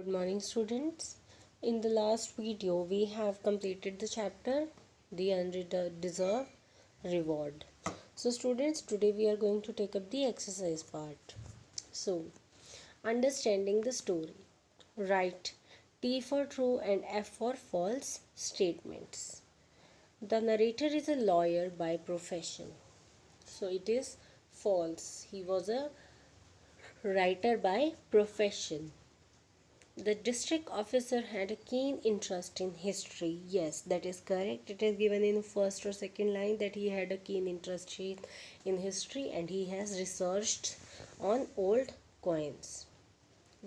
Good morning, students. In the last video, we have completed the chapter The Undeserved Reward. So, students, today we are going to take up the exercise part. So, understanding the story. Write T for true and F for false statements. The narrator is a lawyer by profession. So, it is false. He was a writer by profession. The district officer had a keen interest in history. Yes, that is correct. It is given in first or second line that he had a keen interest in history and he has researched on old coins.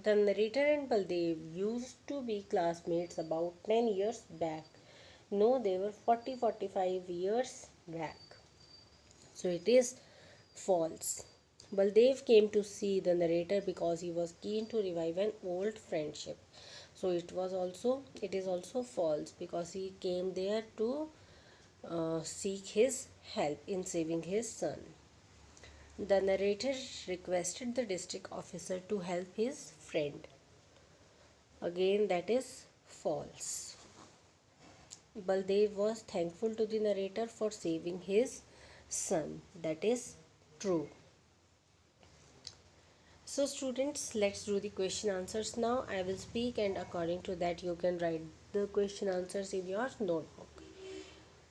The narrator and Baldev used to be classmates about 10 years back. No, they were 45 years back. So it is false. Baldev came to see the narrator because he was keen to revive an old friendship. So it is also false because he came there to seek his help in saving his son. The narrator requested the district officer to help his friend. Again, that is false. Baldev was thankful to the narrator for saving his son. That is true. So students, let's do the question answers now. I will speak and according to that you can write the question answers in your notebook.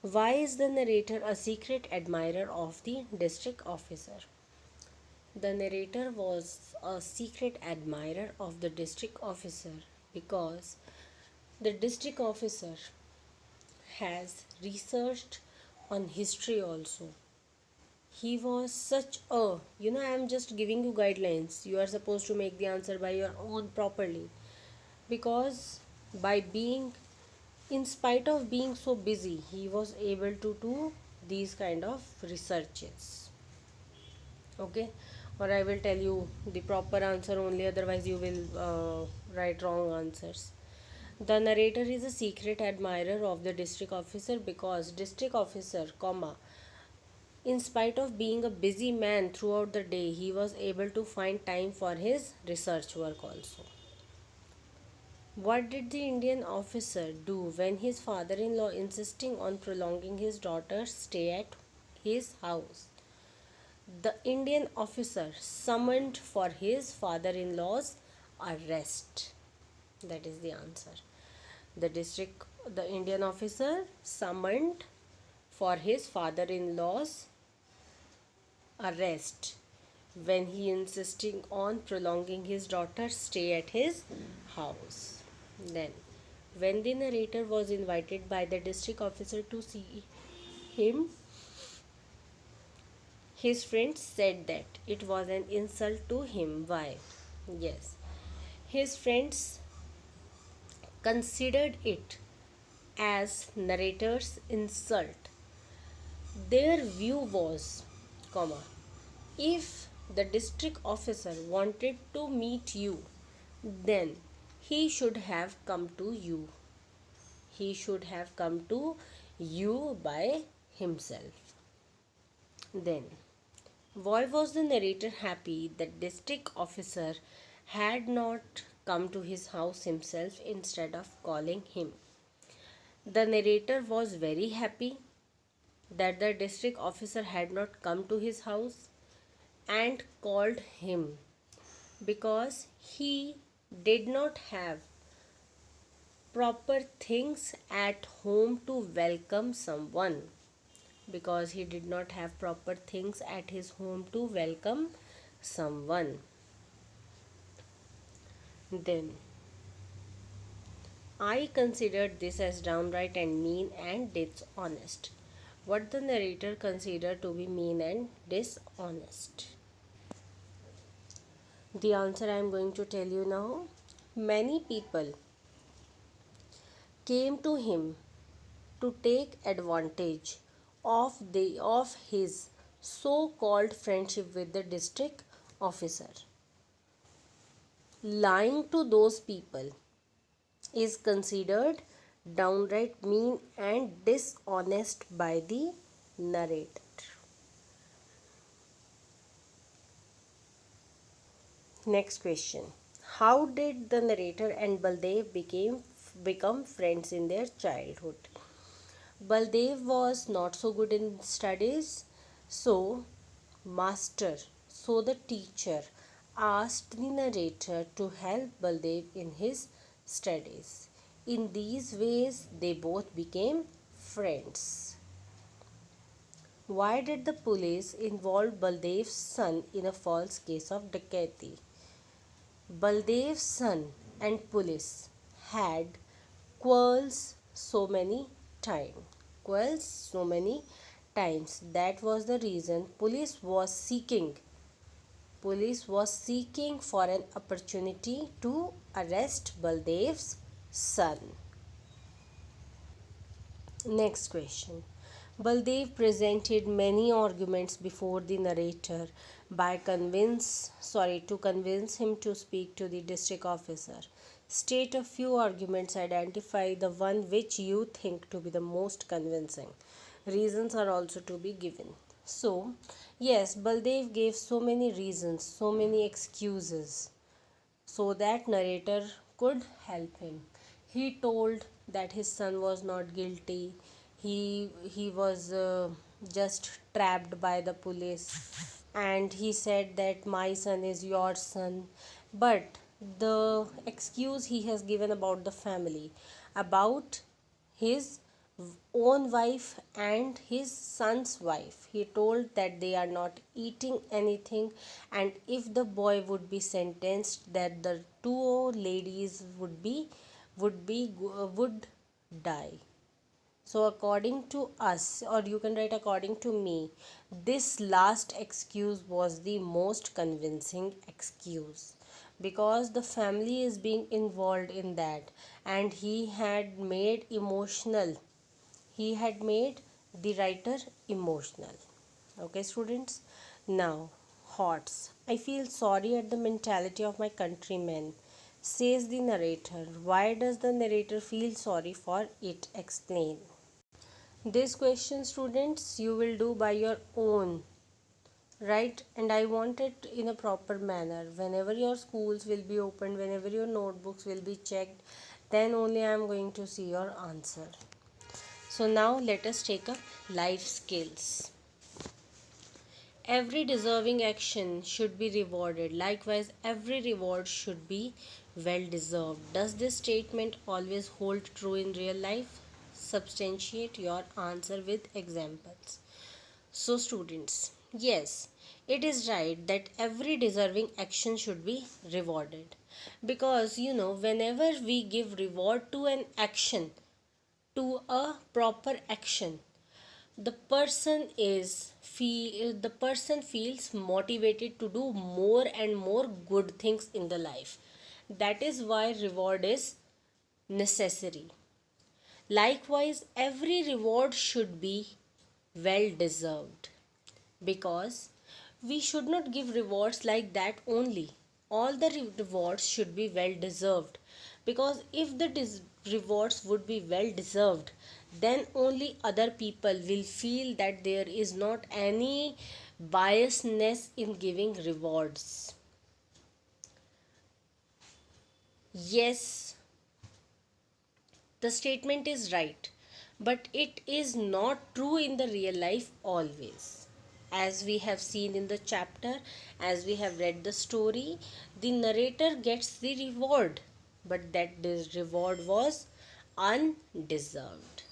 Why is the narrator a secret admirer of the district officer? The narrator was a secret admirer of the district officer because the district officer has researched on history also. He was such a, I am just giving you guidelines. You are supposed to make the answer by your own properly. Because by being, in spite of being so busy, he was able to do these kind of researches. Okay, or I will tell you the proper answer only, otherwise you will write wrong answers. The narrator is a secret admirer of the district officer because district officer, comma, in spite of being a busy man throughout the day, he was able to find time for his research work also. What did the Indian officer do when his father in law insisting on prolonging his daughter's stay at his house? The Indian officer summoned for his father in law's arrest. That is the answer. The Indian officer summoned for his father in law's arrest when he insisting on prolonging his daughter's stay at his house. Then, when the narrator was invited by the district officer to see him, his friends said that it was an insult to him. Why? Yes, his friends considered it as narrator's insult. Their view was, comma, if the district officer wanted to meet you, then he should have come to you. He should have come to you by himself. Then, why was the narrator happy that district officer had not come to his house himself instead of calling him? The narrator was very happy that the district officer had not come to his house and called him because he did not have proper things at home to welcome someone. Because he did not have proper things at his home to welcome someone. Then, I considered this as downright and mean and dishonest. What the narrator considered to be mean and dishonest? The answer I am going to tell you now. Many people came to him to take advantage of his so-called friendship with the district officer. Lying to those people is considered downright mean and dishonest by the narrator. Next question. How did the narrator and Baldev become friends in their childhood? Baldev was not so good in studies, so the teacher asked the narrator to help Baldev in his studies. In these ways, they both became friends. Why did the police involve Baldev's son in a false case of dacoity? Baldev's son and police had quarrels so many times. Quarrels so many times. That was the reason police was seeking for an opportunity to arrest Baldev's son. Next question. Baldev presented many arguments before the narrator to convince him to speak to the district officer. State a few arguments, identify the one which you think to be the most convincing. Reasons are also to be given. So, yes, Baldev gave so many reasons, so many excuses so that narrator could help him. He told that his son was not guilty. He was just trapped by the police, and he said that my son is your son. But the excuse he has given about the family, about his own wife and his son's wife, he told that they are not eating anything, and if the boy would be sentenced, that the two ladies would die. So according to us, or you can write according to me, this last excuse was the most convincing excuse, because the family is being involved in that, and he had made the writer emotional. Okay, students. Now, Hots. I feel sorry at the mentality of my countrymen, says the narrator. Why does the narrator feel sorry for it? Explain. This question, students, you will do by your own, right? And I want it in a proper manner. Whenever your schools will be opened, whenever your notebooks will be checked, then only I am going to see your answer. So now let us take up life skills. Every deserving action should be rewarded. Likewise, every reward should be well deserved. Does this statement always hold true in real life? Substantiate your answer with examples. So, students, yes, it is right that every deserving action should be rewarded. Because, whenever we give reward to an action, to a proper action, the person feels motivated to do more and more good things in the life. That is why reward is necessary. Likewise, every reward should be well deserved, because we should not give rewards like that only. All the rewards should be well deserved, because if the rewards would be well deserved, then only other people will feel that there is not any biasness in giving rewards. Yes, the statement is right, but it is not true in the real life always. As we have seen in the chapter, as we have read the story, the narrator gets the reward, but that reward was undeserved.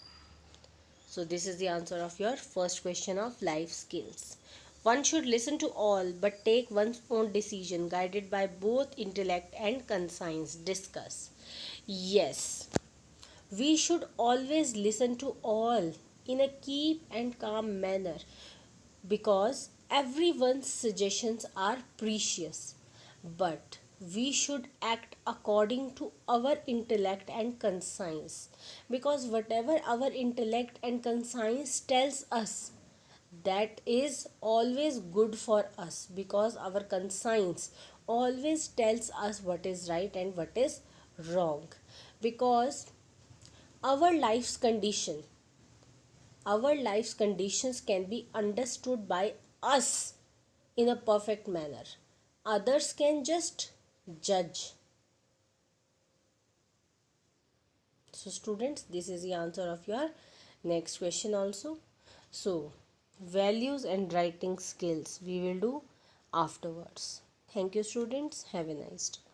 So, this is the answer of your first question of life skills. One should listen to all but take one's own decision, guided by both intellect and conscience. Discuss. Yes, we should always listen to all in a keep and calm manner, because everyone's suggestions are precious, but we should act according to our intellect and conscience, because whatever our intellect and conscience tells us, that is always good for us, because our conscience always tells us what is right and what is wrong. Because our life's condition our life's conditions can be understood by us in a perfect manner. Others can just judge, So students, this is the answer of your next question also. So values and writing skills we will do afterwards. Thank you students. Have a nice day.